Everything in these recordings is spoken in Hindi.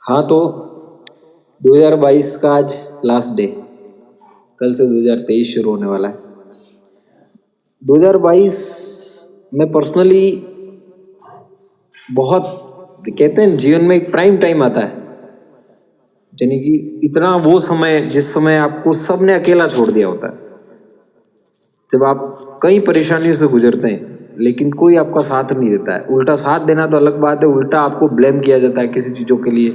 हाँ, तो 2022 का आज लास्ट डे, कल से 2023 शुरू होने वाला है। 2022 में पर्सनली बहुत, कहते हैं जीवन में एक प्राइम टाइम आता है, यानी कि इतना वो समय जिस समय आपको सबने अकेला छोड़ दिया होता है, जब आप कई परेशानियों से गुजरते हैं लेकिन कोई आपका साथ नहीं देता है। उल्टा साथ देना तो अलग बात है, उल्टा आपको ब्लेम किया जाता है किसी चीज़ों के लिए।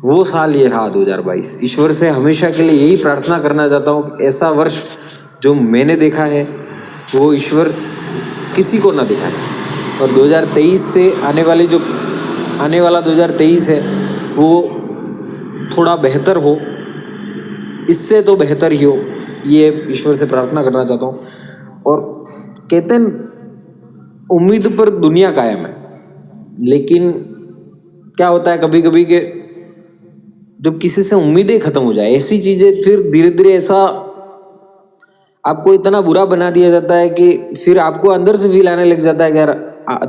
वो साल ये रहा 2022। ईश्वर से हमेशा के लिए यही प्रार्थना करना चाहता हूँ कि ऐसा वर्ष जो मैंने देखा है वो ईश्वर किसी को ना दिखाए, और 2023 से आने वाला 2023 है वो थोड़ा बेहतर हो, इससे तो बेहतर ही हो, ये ईश्वर से प्रार्थना करना चाहता हूँ। और कहते हैं उम्मीद पर दुनिया कायम है, लेकिन क्या होता है कभी कभी कि जब किसी से उम्मीदें खत्म हो जाए, ऐसी चीजें फिर धीरे धीरे ऐसा आपको इतना बुरा बना दिया जाता है कि फिर आपको अंदर से फील आने लग जाता है कि यार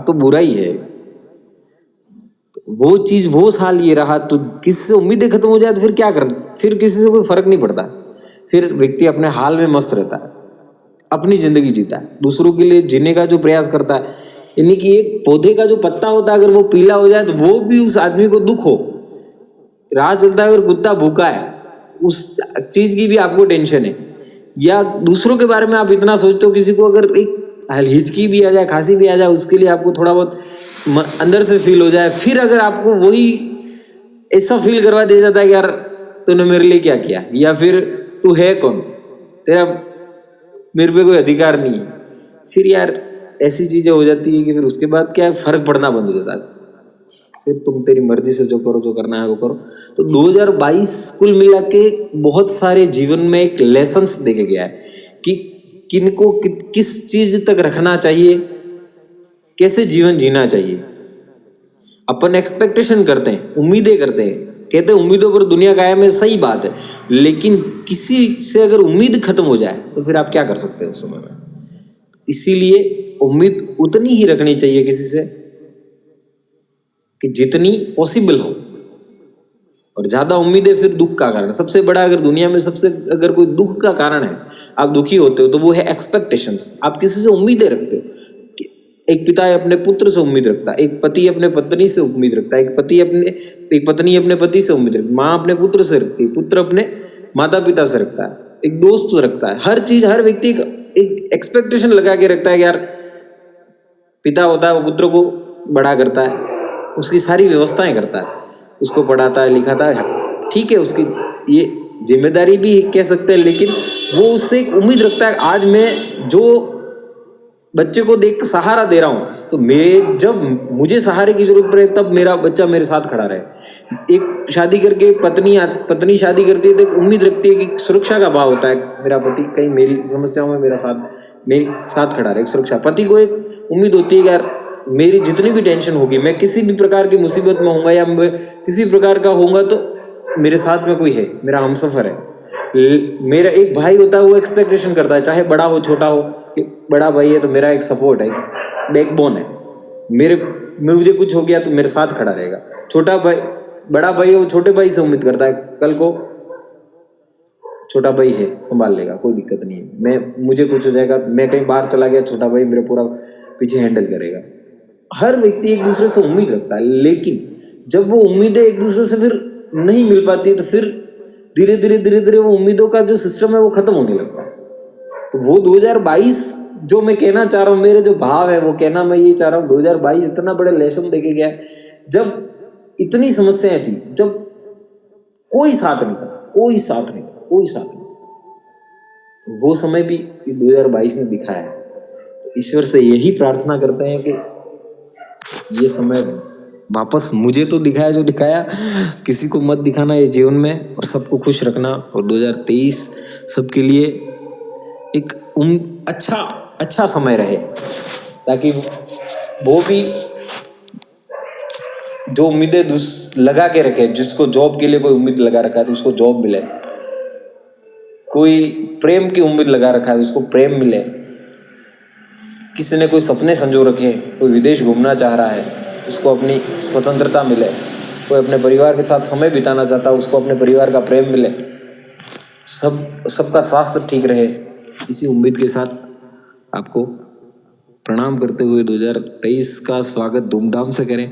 तो बुरा ही है। वो चीज वो साल ये रहा, तो किसी से उम्मीदें खत्म हो जाए तो फिर क्या कर, फिर किसी से कोई फर्क नहीं पड़ता, फिर व्यक्ति अपने हाल में मस्त रहता है, अपनी जिंदगी जीता है, दूसरों के लिए जीने का जो प्रयास करता है। यानी कि एक पौधे का जो पत्ता होता है अगर वो पीला हो जाए तो वो भी उस आदमी को दुख हो, राह चलता है अगर कुत्ता भूखा है उस चीज की भी आपको टेंशन है, या दूसरों के बारे में आप इतना सोचते हो, किसी को अगर एक हिचकी भी आ जाए, खांसी भी आ जाए, उसके लिए आपको थोड़ा बहुत अंदर से फील हो जाए, फिर अगर आपको वही ऐसा फील करवा दिया जाता है कि यार तूने मेरे लिए क्या किया, या फिर तू है कौन, तेरा मेरे पे कोई अधिकार नहीं है, फिर यार ऐसी चीजें हो जाती है कि फिर उसके बाद क्या फर्क पड़ना बंद हो जाता है, फिर तुम तेरी मर्जी से जो करो, जो करना है वो करो। तो 2022 कुल मिला के बहुत सारे जीवन में एक लेसन्स देके गया है कि किनको किस चीज तक रखना चाहिए, कैसे जीवन जीना चाहिए। अपन एक्सपेक्टेशन करते हैं, उम्मीदें करते हैं, कहते हैं उम्मीदों पर दुनिया कायम है, सही बात है, लेकिन किसी से अगर उम्मीद खत्म हो जाए तो फिर आप क्या कर सकते हैं उस समय में। इसीलिए उम्मीद उतनी ही रखनी चाहिए किसी से कि जितनी पॉसिबल हो, और ज्यादा उम्मीदें फिर दुख का कारण। सबसे बड़ा अगर दुनिया में सबसे अगर कोई दुख का कारण है, आप दुखी होते हो, तो वो है एक्सपेक्टेशंस। आप किसी से उम्मीदें रखते हो, एक पिता अपने पुत्र से उम्मीद रखता है, एक पति अपने पत्नी से उम्मीद रखता है, एक पत्नी अपने पति से उम्मीद रखती है, माँ अपने पुत्र से रखती है, पुत्र अपने माता पिता से रखता है, एक दोस्त से रखता है। हर चीज, हर व्यक्ति एक एक्सपेक्टेशन लगा के रखता है कि यार पिता होता है वो पुत्र को बड़ा करता है, उसकी सारी व्यवस्थाएं करता है, उसको पढ़ाता है, लिखाता है, ठीक है, उसकी ये जिम्मेदारी भी कह सकते हैं, लेकिन वो उससे एक उम्मीद रखता है आज मैं जो बच्चे को देख सहारा दे रहा हूं, तो मैं जब मुझे सहारे की जरूरत पड़े तब मेरा बच्चा मेरे साथ खड़ा रहे। एक शादी करके पत्नी शादी करती है तो एक उम्मीद रखती है कि सुरक्षा का भाव होता है, मेरा पति कहीं मेरी समस्याओं में मेरे साथ खड़ा रहे, एक सुरक्षा। पति को एक उम्मीद होती है कि यार मेरी जितनी भी टेंशन होगी, मैं किसी भी प्रकार की मुसीबत में होऊंगा या मैं किसी प्रकार का होऊंगा तो मेरे साथ में कोई है, मेरा हमसफर है। मेरा एक भाई होता है, वो एक्सपेक्टेशन करता है, चाहे बड़ा हो छोटा हो, कि बड़ा भाई है तो मेरा एक सपोर्ट है, बैकबोन है, मुझे कुछ हो गया तो मेरे साथ खड़ा रहेगा। बड़ा भाई है, वो छोटे भाई से उम्मीद करता है कल को छोटा भाई है, संभाल लेगा, कोई दिक्कत नहीं है, मुझे कुछ हो जाएगा, मैं कहीं बाहर चला गया, छोटा भाई मेरा पूरा पीछे हैंडल करेगा। हर व्यक्ति एक दूसरे से उम्मीद रखता है, लेकिन जब वो उम्मीदें एक दूसरे से फिर नहीं मिल पाती तो फिर धीरे धीरे वो उम्मीदों का जो सिस्टम है वो खत्म होने लगता है। तो वो 2022 जो मैं कहना चाह रहा हूँ, मेरे जो भाव है वो कहना मैं ये चाह रहा हूँ, 2022 इतना बड़े लेसन देके गया जब इतनी समस्याएं थी, जब कोई साथ नहीं था। वो समय भी 2022 ने दिखाया। तो ईश्वर से यही प्रार्थना करते हैं कि ये समय वापस मुझे तो दिखाया जो दिखाया, किसी को मत दिखाना ये जीवन में, और सबको खुश रखना। और 2023 सबके लिए एक अच्छा समय रहे, ताकि वो भी जो उम्मीदें लगा के रखे, जिसको जॉब के लिए कोई उम्मीद लगा रखा है तो उसको जॉब मिले, कोई प्रेम की उम्मीद लगा रखा है उसको प्रेम मिले, किसी ने कोई सपने संजो रखे, कोई विदेश घूमना चाह रहा है उसको अपनी स्वतंत्रता मिले, कोई अपने परिवार के साथ समय बिताना चाहता है, उसको अपने परिवार का प्रेम मिले, सबका स्वास्थ्य ठीक रहे, इसी उम्मीद के साथ आपको प्रणाम करते हुए 2023 का स्वागत धूमधाम से करें।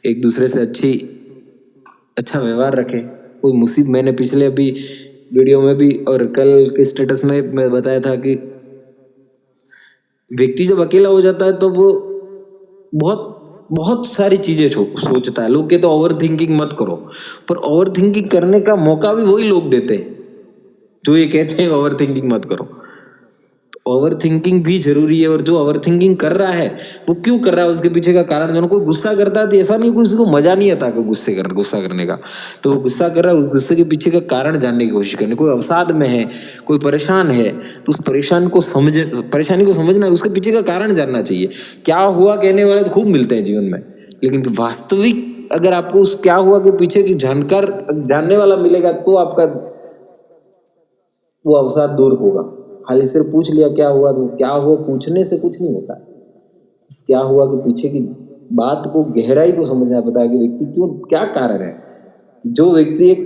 एक दूसरे से अच्छा व्यवहार रखें। कोई मुसीबत, मैंने पिछले अभी वीडियो में भी और कल के स्टेटस में मैं बताया था कि व्यक्ति जब अकेला हो जाता है तो वो बहुत सारी चीजें सोचता है। लोग कहते हैं ओवर थिंकिंग मत करो, पर ओवर थिंकिंग करने का मौका भी वही लोग देते हैं जो ये कहते हैं ओवर थिंकिंग मत करो। ओवर थिंकिंग भी जरूरी है, और जो ओवर थिंकिंग कर रहा है वो क्यों कर रहा है, उसके पीछे का कारण जानो। कोई गुस्सा करता है तो ऐसा नहीं, कोई उसको मजा नहीं आता कि गुस्सा करने का, तो वो गुस्सा कर रहा है, उस गुस्से के पीछे का कारण जानने की कोशिश करनी। कोई अवसाद में है, कोई परेशान है, तो उस परेशानी को समझना, उसके पीछे का कारण जानना चाहिए। क्या हुआ कहने वाले तो खूब मिलते हैं जीवन में, लेकिन वास्तविक अगर आपको उस क्या हुआ के पीछे की जानने वाला मिलेगा तो आपका वो अवसाद दूर होगा। खाली सिर्फ पूछ लिया क्या हुआ, तो क्या हुआ पूछने से कुछ नहीं होता। इस क्या हुआ के पीछे की बात को, गहराई को समझना पता है कि व्यक्ति क्यों, क्या कारण है। जो व्यक्ति एक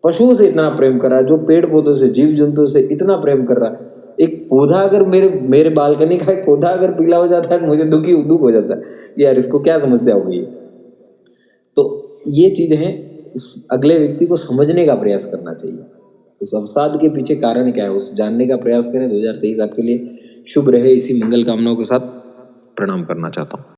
पशुओं से इतना प्रेम कर रहा है, जो पेड़ पौधों से, जीव जंतुओं से इतना प्रेम कर रहा है, एक पौधा अगर मेरे बालकनी का एक पौधा अगर पीला हो जाता है, मुझे दुख हो जाता है यार, इसको क्या समस्या हो गई। तो ये चीज है, उस अगले व्यक्ति को समझने का प्रयास करना चाहिए। उस अवसाद के पीछे कारण क्या है, उस जानने का प्रयास करें। 2023 आपके लिए शुभ रहे, इसी मंगल कामनाओं के साथ प्रणाम करना चाहता हूँ।